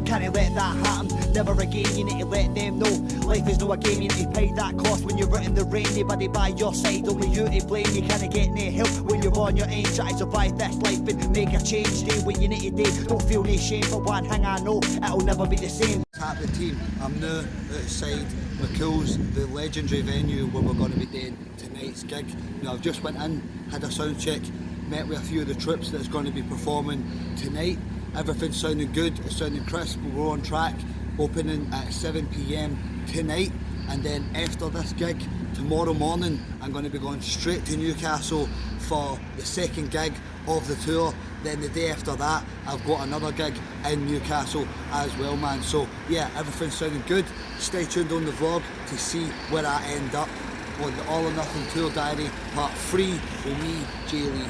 can't let that happen, never again. You need to let them know life is no a game. You need to pay that cost when you're out in the rain. Nobody by your side, only you to blame. You can't get any help when you're on your own. Try to survive this life and make a change. Do what you need to do, don't feel no shame. For one thing I know, it'll never be the same. At the team, I'm now outside McCool's, the legendary venue where we're going to be doing tonight's gig. Now I've just went in, had a sound check, met with a few of the troops that's going to be performing tonight. Everything's sounding good, it's sounding crisp, we're on track. Opening at 7 PM tonight, and then after this gig, tomorrow morning, I'm going to be going straight to Newcastle for the second gig of the tour. Then the day after that, I've got another gig in Newcastle as well, man. So yeah, everything's sounding good. Stay tuned on the vlog to see where I end up on the All or Nothing Tour Diary Part 3 with me, Jay Lee.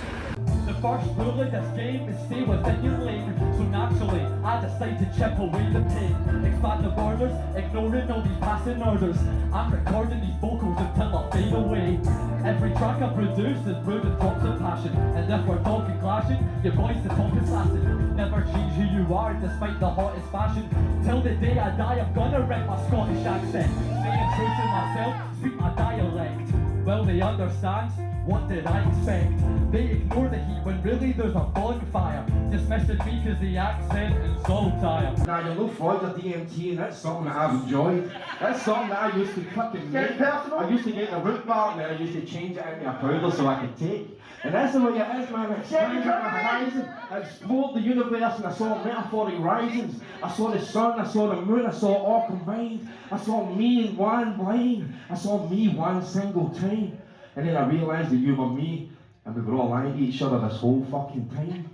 The first rule of this game is stay within your lane. So naturally, I decide to chip away the pain. Expand the borders, ignoring all these passing orders. I'm recording these vocals until I fade away. Every track I produce is brewed with drops of passion. And if we're talking clashing, your voice the talk is lasting. Never change who you are despite the hottest fashion. Till the day I die, I'm gonna wreck my Scottish accent. Staying true to myself, speak my dialect. Will they understand? What did I expect? They ignore the heat when really there's a bonfire. Dismissing me cause the accent is all tired. Now you look forward to DMT and that's something that I've enjoyed. That's something that I used to fucking make. I used to get the root bar and then I used to change it into a powder so I could take. And that's the way it is, man. Expand my horizon. I explored the universe and I saw metaphoric risings. I saw the sun, I saw the moon, I saw all combined. I saw me in one blind. I saw me one single time. And then I realised that you were me, and we were all lying to each other this whole fucking time.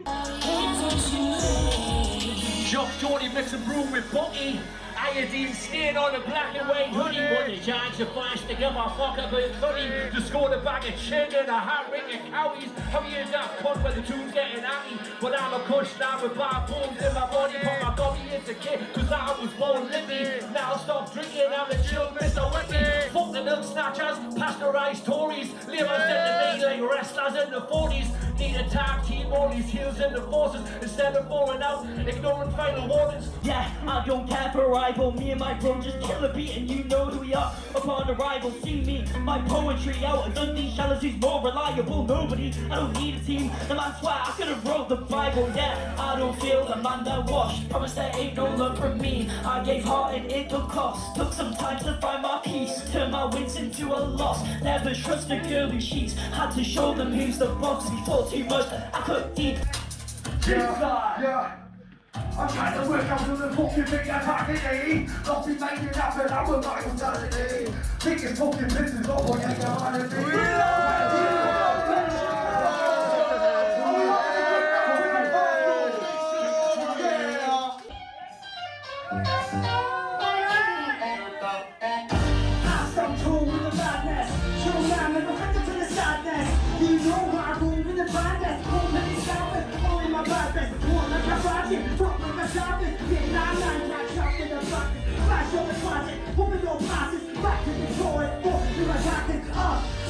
Jock Jordy mixing brew with Bucky. Iodine stain on a black and white hoodie. What the chance of flash to give a fuck about hoodie. Just scored a bag of chin and a hat ring of cowies. How you that cunt when the tune's getting at me? But I'm a cush now with bad bones in my body. Put my body into kit, cause I was born lippy. Now stop drinking, I'm a chill Mr. Whippy. Fuck the milk snatchers, pasteurised Tories. Leave us in the day like wrestlers in the 40s. Need a tag team, all these heels in the forces. Instead of falling out, ignoring final warnings. Yeah, I don't care for rival. Me and my bro just kill a beat and you know who we are. Upon arrival, see me, my poetry out of Dundee shallows, who's more reliable. Nobody, I don't need a team. The man swear I could have wrote the Bible. Yeah, I don't feel the man that washed. Promise there ain't no love from me. I gave heart and it took cost. Took some time to find my peace. Turn my wins into a loss. Never trust a girl who cheats. Had to show them who's the boss. Before too much, I could deep. Yeah. I'm trying to work out to the fucking thing that's happening. Nothing making it happen, I will not insanity. Biggest fucking business of what you're gonna do.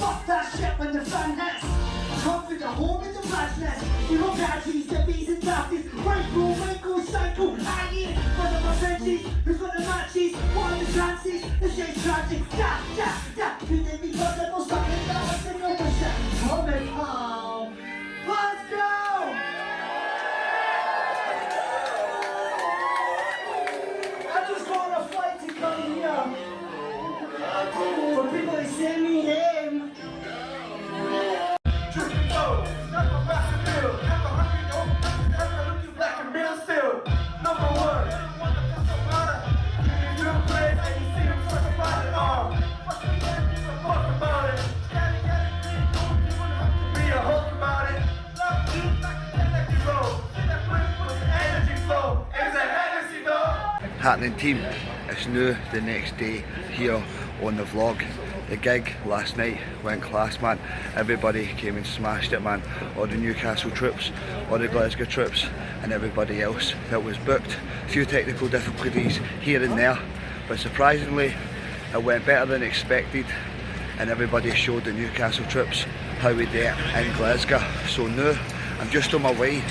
Fuck that shit when the sun nest. Come with the home in the madness. You look at these, the bees and dashes. Right rule, wrinkle, cycle, I eat. One of my Frenchies, who's got the matches? One of the chances, the shape's tragic. Da. You did me because I don't stop it now. I said no one shit. Coming home. Let's go! I just got a flight to come here. For people that send me him. Happening team, it's now the next day here on the vlog. The gig last night went class, man. Everybody came and smashed it, man. All the Newcastle troops, all the Glasgow troops and everybody else that was booked. A few technical difficulties here and there, but surprisingly it went better than expected and everybody showed the Newcastle troops how we did it in Glasgow. So now I'm just on my way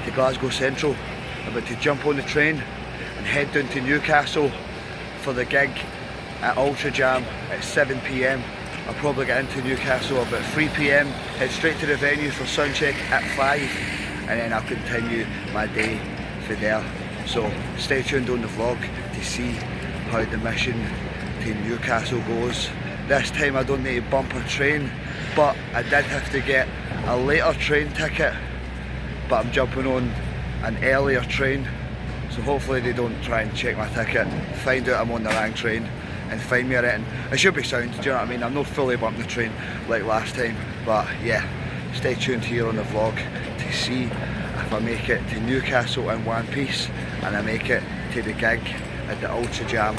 to Glasgow Central. I'm about to jump on the train and head down to Newcastle for the gig at Ultra Jam at 7 PM. I'll probably get into Newcastle about 3 PM, head straight to the venue for soundcheck at 5, and then I'll continue my day from there. So stay tuned on the vlog to see how the mission to Newcastle goes. This time I don't need to bump a train, but I did have to get a later train ticket, but I'm jumping on an earlier train, so hopefully they don't try and check my ticket, find out I'm on the wrong train and find me at it. And it should be sound, do you know what I mean? I'm not fully bumping the train like last time, but yeah, stay tuned here on the vlog to see if I make it to Newcastle in one piece and I make it to the gig at the Ultra Jam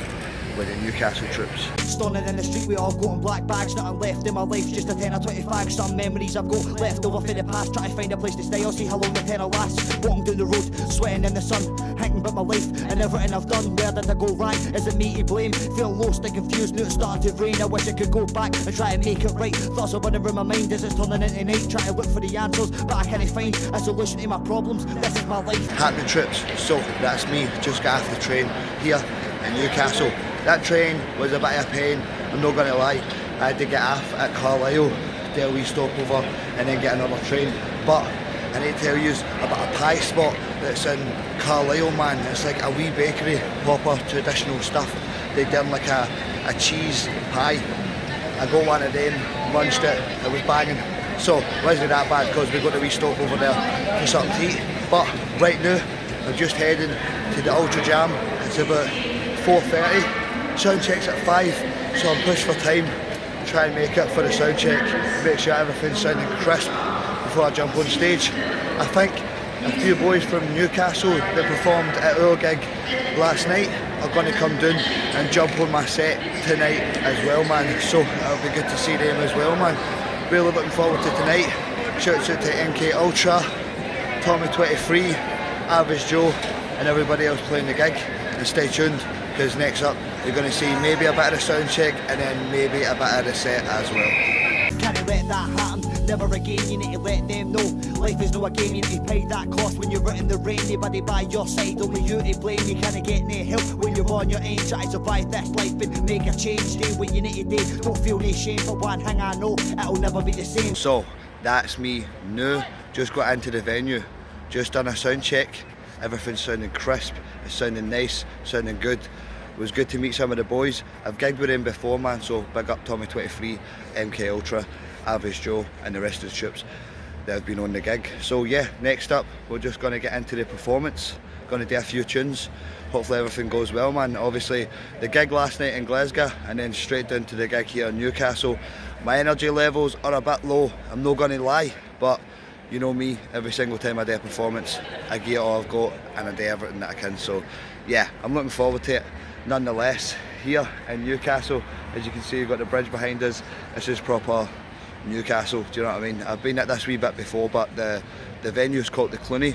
with the Newcastle troops. Stunning in the street, we all got in black bags. Nothing left in my life, just a 10 or 25. Some memories I've got left over for the past. Try to find a place to stay, I'll see how long the 10 will last. Walking down the road, sweating in the sun, thinking about my life and everything I've done. Where did I go right? Is it me to blame? Feeling lost and confused, now it's starting to rain. I wish I could go back and try and make it right. Thoughts are running around my mind as it's turning into night. Try to look for the answers, but I can't find a solution to my problems. This is my life. Happy trips, so that's me, just got off the train here in Newcastle. That train was a bit of a pain, I'm not going to lie. I had to get off at Carlisle, do a wee stopover and then get another train. But I need to tell you about a pie spot that's in Carlisle, man. It's like a wee bakery, proper traditional stuff. They done like a cheese pie. I got one of them, munched it, it was banging. So it wasn't that bad because we got a wee stop over there for something to eat. But right now, I'm just heading to the Ultra Jam. It's about 4:30. Sound check's at 5, so I'm pushed for time. Try and make it for the sound check, make sure everything's sounding crisp before I jump on stage. I think a few boys from Newcastle that performed at our gig last night are going to come down and jump on my set tonight as well, man. So it'll be good to see them as well, man. Really looking forward to tonight. Shouts out to MK Ultra, Tommy.3, Average Joe and everybody else playing the gig. And stay tuned, because next up you're going to see maybe a bit of the sound check and then maybe a bit of the set as well. Can't let that happen, never again, you need to let them know. Life is no a game, you need to pay that cost. When you're out in the rain, nobody by your side, only you to blame. You can't get no help when you're on your own. Try to survive this life and make a change, do what you need to do. Don't feel no shame, for one thing I know, it'll never be the same. So that's me now, just got into the venue, just done a sound check. Everything's sounding crisp, it's sounding nice, sounding good. It was good to meet some of the boys. I've gigged with him before, man, so big up Tommy.3, MK Ultra, Average Joe and the rest of the troops that have been on the gig. So yeah, next up we're just going to get into the performance, going to do a few tunes. Hopefully everything goes well, man. Obviously the gig last night in Glasgow and then straight down to the gig here in Newcastle. My energy levels are a bit low, I'm not going to lie, but you know me, every single time I do a performance, I give all I've got and I do everything that I can. So yeah, I'm looking forward to it. Nonetheless, here in Newcastle, as you can see, you've got the bridge behind us. This is proper Newcastle, do you know what I mean? I've been at this wee bit before, but the venue's called the Cluny.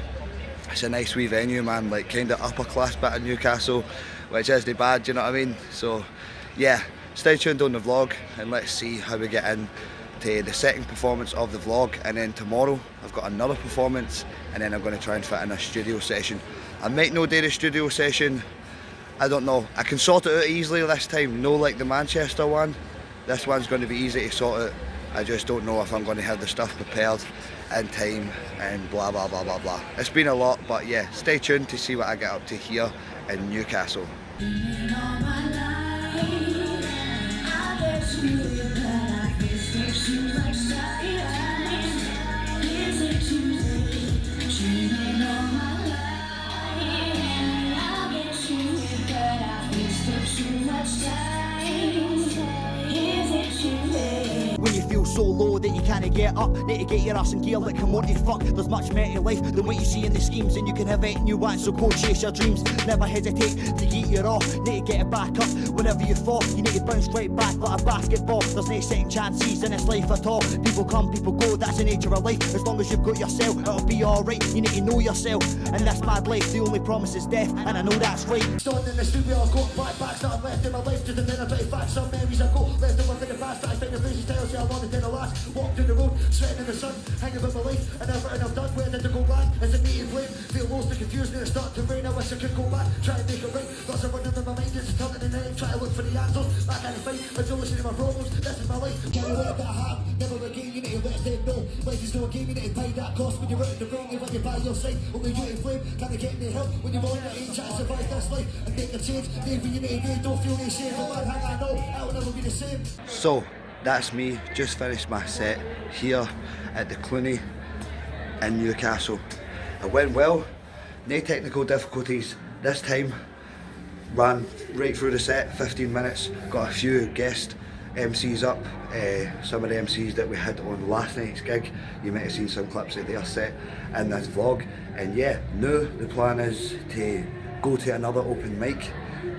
It's a nice wee venue, man, like kind of upper class bit of Newcastle, which isn't bad, do you know what I mean? So yeah, stay tuned on the vlog and let's see how we get in to the second performance of the vlog. And then tomorrow I've got another performance and then I'm going to try and fit in a studio session. I might not do the studio session, I don't know. I can sort it out easily this time, no like the Manchester one. This one's going to be easy to sort out. I just don't know if I'm going to have the stuff prepared in time and blah blah blah blah blah. It's been a lot, but yeah, stay tuned to see what I get up to here in Newcastle. When you feel so low that you can't get up, need to get your ass in gear like come on to fuck. There's much more to life than what you see in the schemes, and you can have anything you want, so go chase your dreams. Never hesitate to get your off, need to get it back up. Whenever you fall, you need to bounce right back like a basketball. There's no second chances in this life at all. People come, people go, that's the nature of life. As long as you've got yourself, it'll be alright. You need to know yourself, and this mad life, the only promise is death, and I know that's right. Stood in the street, we all got black bags that I've left in my life. Just a 10 or 25, some memories I've got left over for the past. I find the crazy styles, yeah, I want to last. Walk down the road, sweating in the sun, hanging about my life, and everything I've done. Where did I go back? Is it me to blame? Feel lost and confused, now it's starting to rain. I wish I could go back, try and make it right. Lots of running in my mind, it's turning the night. Try to look for the answers, I can't fight. I don't listen to my problems, this is my life. Can't let that happen, never again. You need to let them know. Life is no game, you need to pay that cost. When you're out in the rain, you're running by your side. Only you to blame, can't get any help. When you're on your age, try to survive this life and make a change. Maybe you need to don't feel any shame. But man, hang on, no, it'll never be the same. So, that's me, just finished my set here at the Clooney in Newcastle. It went well, no technical difficulties this time. Ran right through the set, 15 minutes, got a few guest MCs up, some of the MCs that we had on last night's gig. You might have seen some clips of their set in this vlog. And yeah, now the plan is to go to another open mic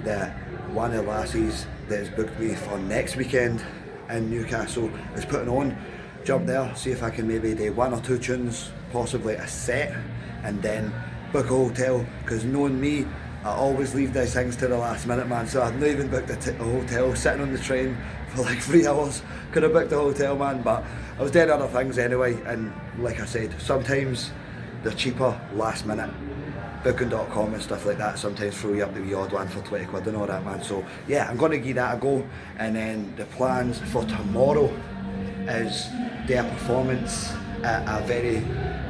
that one of the lassies that has booked me for next weekend in Newcastle is putting on. Jump there, see if I can maybe do 1 or 2 tunes, possibly a set, and then book a hotel, because knowing me, I always leave these things to the last minute, man. So I've not even booked a hotel, sitting on the train for like 3 hours. Could have booked a hotel, man, but I was doing other things anyway. And like I said, sometimes they're cheaper last minute. Booking.com and stuff like that sometimes throw you up the wee odd one for 20 quid and all that, man. So yeah, I'm going to give that a go. And then the plans for tomorrow is their performance at a very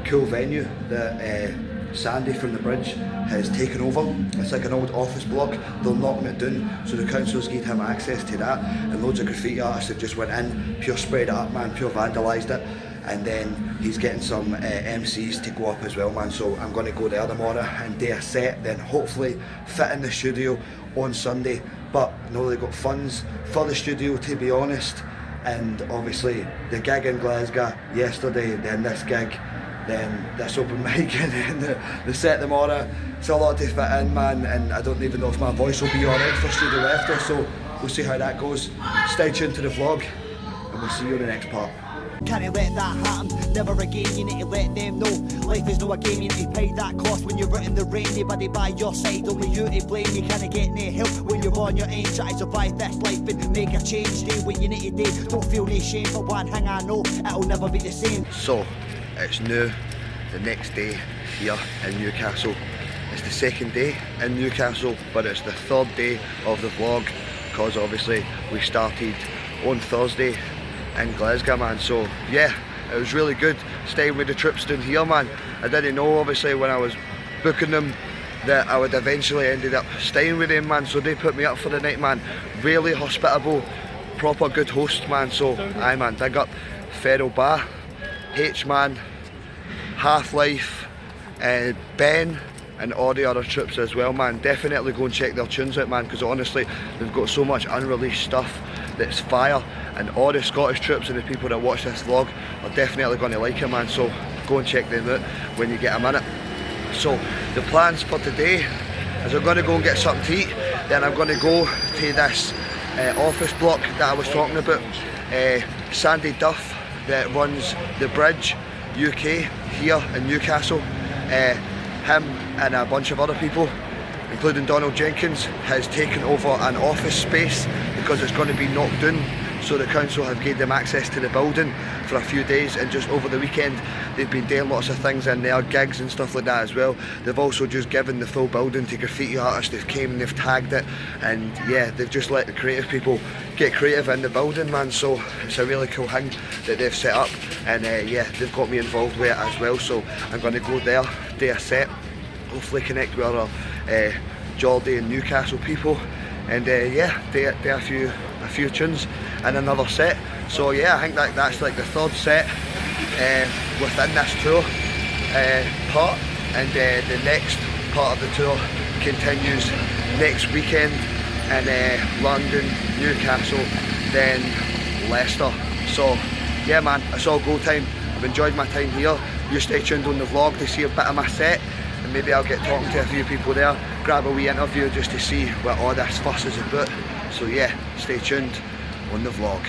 cool venue that Sandy from the Bridge has taken over. It's like an old office block. They're knocking it down, so the council's gave him access to that, and loads of graffiti artists have just went in, pure sprayed it up, man, pure vandalised it. And then he's getting some MCs to go up as well, man. So I'm going to go there tomorrow and do a set, then hopefully fit in the studio on Sunday. But no, they got funds for the studio, to be honest. And obviously the gig in Glasgow yesterday, then this gig, then this open mic, and then the set tomorrow. It's a lot to fit in, man, and I don't even know if my voice will be alright for studio after, so we'll see how that goes. Stay tuned to the vlog, and we'll see you in the next part. Can't let that happen, never again. You need to let them know life is no game, you need to pay that cost. When you're out in the rain, nobody by your side, only you to blame. You can't get any help when you're on your own. Try to survive this life and make a change. Do what you need to do, don't feel no shame. For one thing I know, it'll never be the same. So, it's now the next day here in Newcastle. It's the second day in Newcastle, but it's the third day of the vlog, because obviously we started on Thursday in Glasgow, man. So yeah, it was really good staying with the troops down here, man. I didn't know obviously when I was booking them that I would eventually ended up staying with them, man. So they put me up for the night, man. Really hospitable, proper good host, man. So aye, man, big up Feral Bar, H-Man, Half-Life, Ben, and all the other troops as well, man. Definitely go and check their tunes out, man, because honestly they've got so much unreleased stuff that's fire, and all the Scottish troops and the people that watch this vlog are definitely going to like it, man. So go and check them out when you get a minute. So the plans for today is I'm going to go and get something to eat, then I'm going to go to this office block that I was talking about. Sandy Duff, that runs the Bridge UK here in Newcastle, him and a bunch of other people, including Donald Jenkins, has taken over an office space because it's going to be knocked down. So the council have given them access to the building for a few days, and just over the weekend they've been doing lots of things in there, gigs and stuff like that as well. They've also just given the full building to graffiti artists. They've came and they've tagged it, and yeah, they've just let the creative people get creative in the building, man. So it's a really cool thing that they've set up, and yeah, they've got me involved with it as well. So I'm going to go there, do a set, hopefully connect with other Geordie and Newcastle people, and yeah, do a few tunes and another set. So yeah, I think that's like the third set within this tour part, and the next part of the tour continues next weekend in London, Newcastle, then Leicester. So yeah, man, it's all go time. I've enjoyed my time here. You stay tuned on the vlog to see a bit of my set, and maybe I'll get talking to a few people there, grab a wee interview just to see what all this fuss is about. So yeah, stay tuned on the vlog.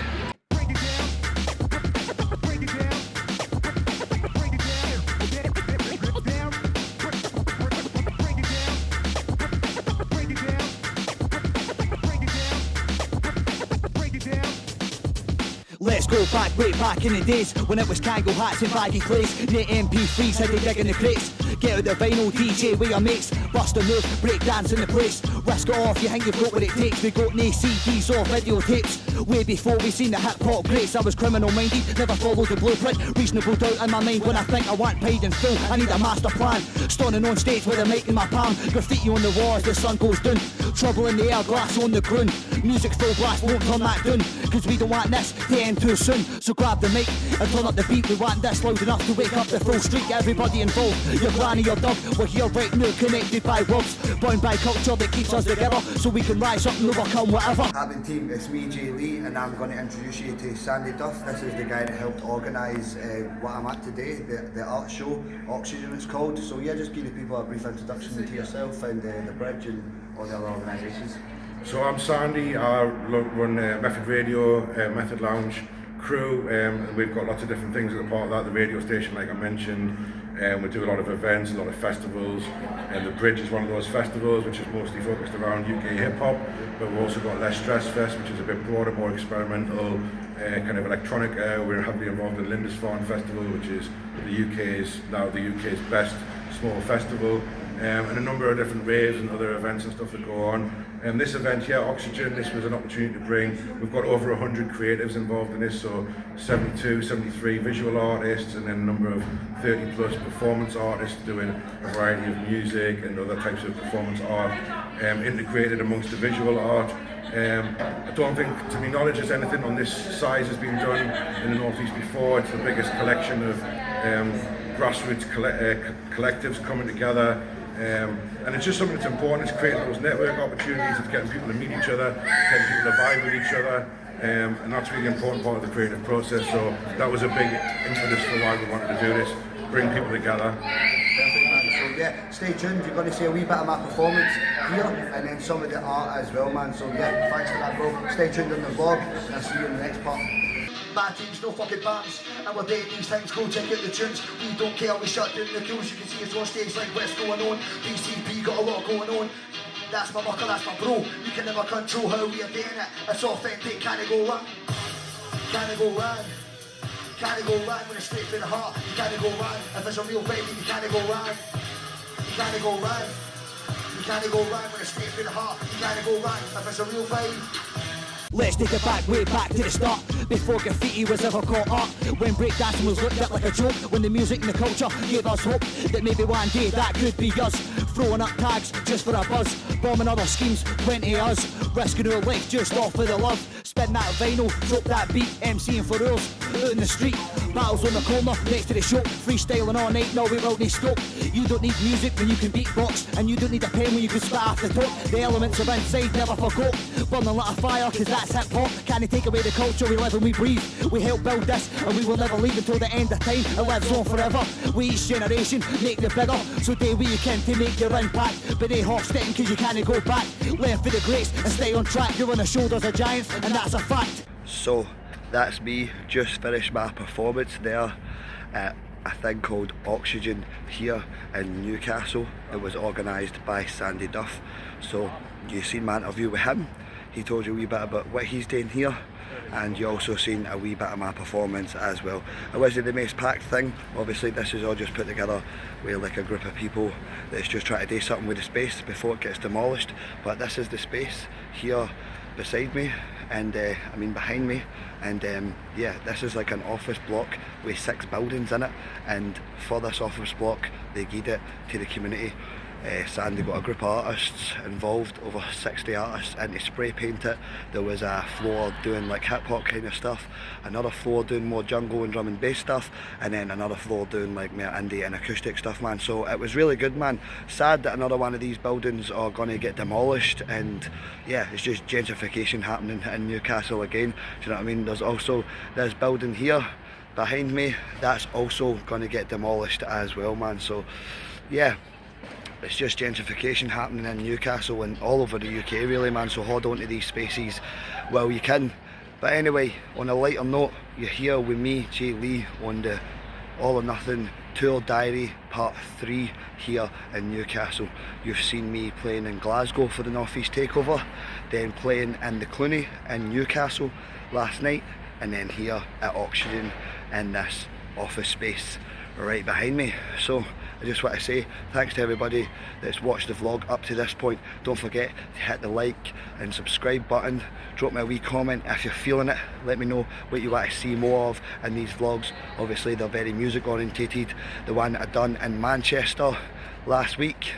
Let's go back, way back in the days when it was Kangol hats and baggy clothes. Near MP3s, how they dig in the crates. Get out the vinyl, DJ with your mates. Bust a move, break dance in the place. Risk it off, you think you've got what it takes. We got no CDs or videotapes. Way before we seen the hip hop greats. I was criminal minded, never followed the blueprint. Reasonable doubt in my mind when I think I want paid in full. I need a master plan. Standing on stage with a mic in my palm. Graffiti on the walls, the sun goes down. Trouble in the air, glass on the ground. Music full blast, won't turn that down. Cause we don't want this to end too soon. So grab the mic and turn up the beat. We want this loud enough to wake up the full street. Everybody involved, your granny, your dog. We're here right now, connected by words. Bound by culture that keeps us together. So we can rise up and overcome whatever. Having team, it's me, Jay Lee, and I'm going to introduce you to Sandy Duff. This is the guy that helped organise what I'm at today, the art show, Oxygen it's called. So yeah, just give the people a brief introduction to yourself and the Bridge and all the other organisations. So I'm Sandy, I run Method Radio, Method Lounge crew. We've got lots of different things that are part of that. The radio station, like I mentioned, we do a lot of events, a lot of festivals. The Bridge is one of those festivals which is mostly focused around UK hip hop, but we've also got Less Stress Fest, which is a bit broader, more experimental, kind of electronic. We're heavily involved in Lindisfarne Festival, which is now the UK's best small festival. And a number of different raves and other events and stuff that go on. This event here, Oxygen, this was an opportunity to bring, we've got over 100 creatives involved in this, so 72, 73 visual artists and then a number of 30 plus performance artists doing a variety of music and other types of performance art integrated amongst the visual art. I don't think, to my knowledge, there's anything on this size has been done in the North East before. It's the biggest collection of grassroots collectives coming together. And it's just something that's important. It's creating those network opportunities. It's getting people to meet each other, getting people to vibe with each other, and that's really an important part of the creative process. So that was a big impetus for why we wanted to do this, bring people together. Perfect, man. So yeah, stay tuned. You're going to see a wee bit of my performance here and then some of the art as well, man. So yeah, thanks for that, bro. Stay tuned on the vlog and I'll see you in the next part. Bad teams, no fucking bands, and we're doing these things, go check out the tunes. We don't care, we shut down the cools. You can see us on stage like what's going on. PCP got a lot going on. That's my mucker, that's my bro. You can never control how we are doing it. It's authentic, can't go wrong. Can't go wrong. Can't go wrong when it's straight to the heart. You can't go wrong. If it's a real baby, you can't go wrong. You can't go wrong. You can't go wrong when it's straight to the heart. You can't go wrong. If it's a real baby. Let's take it back, way back to the start. Before graffiti was ever caught up. When breakdancing was looked at like a joke. When the music and the culture gave us hope that maybe one day that could be us. Throwing up tags just for a buzz. Bombing other schemes, 20 us. Risking our life just off for the love. Spin that vinyl, drop that beat. MCing for hours, out in the street. Battles on the corner, next to the shop. Freestyling all night, no we will need stop. You don't need music when you can beatbox. And you don't need a pen when you can spit off the top. The elements are inside, never forgot. Burning like a fire, cause that's hip hop. Can't take away the culture we live and we breathe. We help build this and we will never leave until the end of time. It lives on forever. We each generation make the bigger. So do what you can to make your impact. But they half stepping cause you can't go back. Learn for the greats and stay on track. You're on the shoulders of giants and that's a fact. So that's me, just finished my performance there at a thing called Oxygen here in Newcastle. It was organised by Sandy Duff. So you seen my interview with him. He told you a wee bit about what he's doing here, and you also seen a wee bit of my performance as well. It wasn't the most packed thing. Obviously this is all just put together with like a group of people that's just trying to do something with the space before it gets demolished. But this is the space here beside me and I mean behind me, and yeah, this is like an office block with 6 buildings in it, and for this office block they gave it to the community. Sandy got a group of artists involved, over 60 artists, and to spray paint it. There was a floor doing like hip hop kind of stuff, another floor doing more jungle and drum and bass stuff, and then another floor doing like more indie and acoustic stuff, man. So it was really good, man. Sad that another one of these buildings are going to get demolished, and yeah, it's just gentrification happening in Newcastle again. Do you know what I mean? There's also this building here behind me that's also going to get demolished as well, man. So yeah, it's just gentrification happening in Newcastle and all over the UK really, man. So hold on to these spaces while you can. But anyway, on a lighter note, you're here with me, Jay Lee, on the All or Nothing Tour Diary Part 3 here in Newcastle. You've seen me playing in Glasgow for the North East Takeover, then playing in the Cluny in Newcastle last night, and then here at Oxygen in this office space right behind me. So I just want to say thanks to everybody that's watched the vlog up to this point. Don't forget to hit the like and subscribe button. Drop me a wee comment if you're feeling it. Let me know what you want to see more of in these vlogs. Obviously they're very music orientated. The one I done in Manchester last week,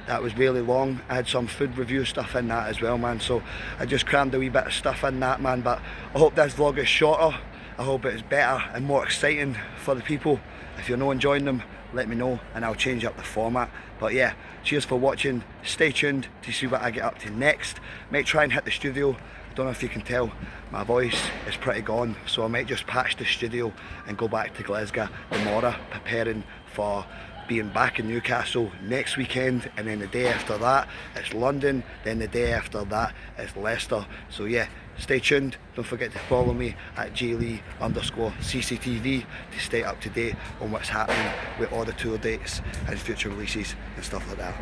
that was really long. I had some food review stuff in that as well, man, so I just crammed a wee bit of stuff in that, man. But I hope this vlog is shorter. I hope it's better and more exciting for the people. If you're not enjoying them, let me know and I'll change up the format. But yeah, cheers for watching. Stay tuned to see what I get up to next. Might try and hit the studio. Don't know if you can tell, my voice is pretty gone, so I might just patch the studio and go back to Glasgow tomorrow, preparing for being back in Newcastle next weekend, and then the day after that it's London, then the day after that it's Leicester. So yeah, stay tuned. Don't forget to follow me at jlee_CCTV to stay up to date on what's happening with all the tour dates and future releases and stuff like that.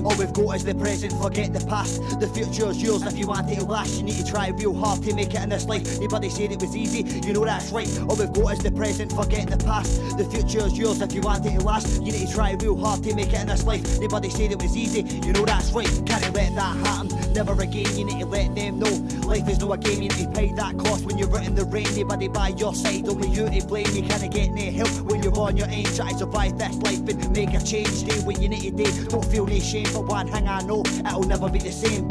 All we've got is the present, forget the past. The future's yours if you want it to last. You need to try real hard to make it in this life. Nobody said it was easy, you know that's right. All we've got is the present, forget the past. The future's yours if you want it to last. You need to try real hard to make it in this life. Nobody said it was easy, you know that's right. Can't let that happen, never again. You need to let them know life is no a game. You need to pay that cost when you're out in the rain. Nobody by your side, only you to blame. You can't get any help when you're on your own. Try to survive this life and make a change. Do what you need to do, don't feel no shame. For one thing I know, it'll never be the same.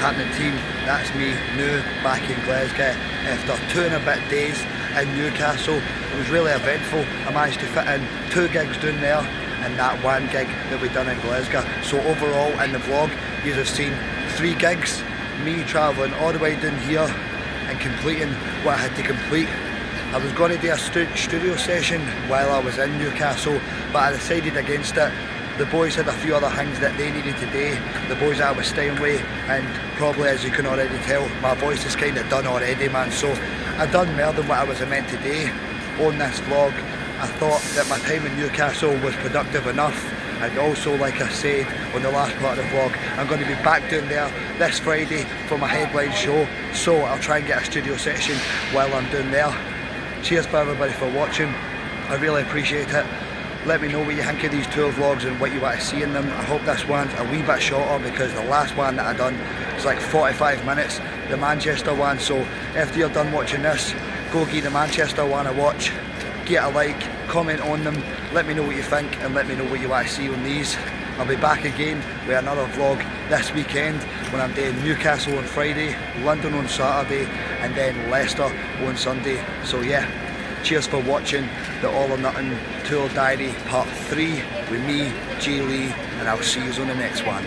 Happening team, that's me, new, back in Glasgow after 2 and a bit days in Newcastle. It was really eventful. I managed to fit in 2 gigs down there and that 1 gig that we done in Glasgow. So overall in the vlog, you have seen 3 gigs, me travelling all the way down here and completing what I had to complete. I was going to do a studio session while I was in Newcastle, but I decided against it. The boys had a few other things that they needed to do, the boys that I was staying with, and probably as you can already tell, my voice is kind of done already, man. So I done more than what I was meant to do on this vlog. I thought that my time in Newcastle was productive enough, and also, like I said on the last part of the vlog, I'm going to be back down there this Friday for my headline show, so I'll try and get a studio session while I'm down there. Cheers for everybody for watching, I really appreciate it. Let me know what you think of these tour vlogs and what you want to see in them. I hope this one's a wee bit shorter because the last one that I done was like 45 minutes, the Manchester one. So after you're done watching this, go give the Manchester one a watch, get a like, comment on them, let me know what you think and let me know what you want to see on these. I'll be back again with another vlog this weekend when I'm doing Newcastle on Friday, London on Saturday and then Leicester on Sunday. So yeah, cheers for watching the All or Nothing Tour Diary Part 3 with me, J Lee, and I'll see you on the next one.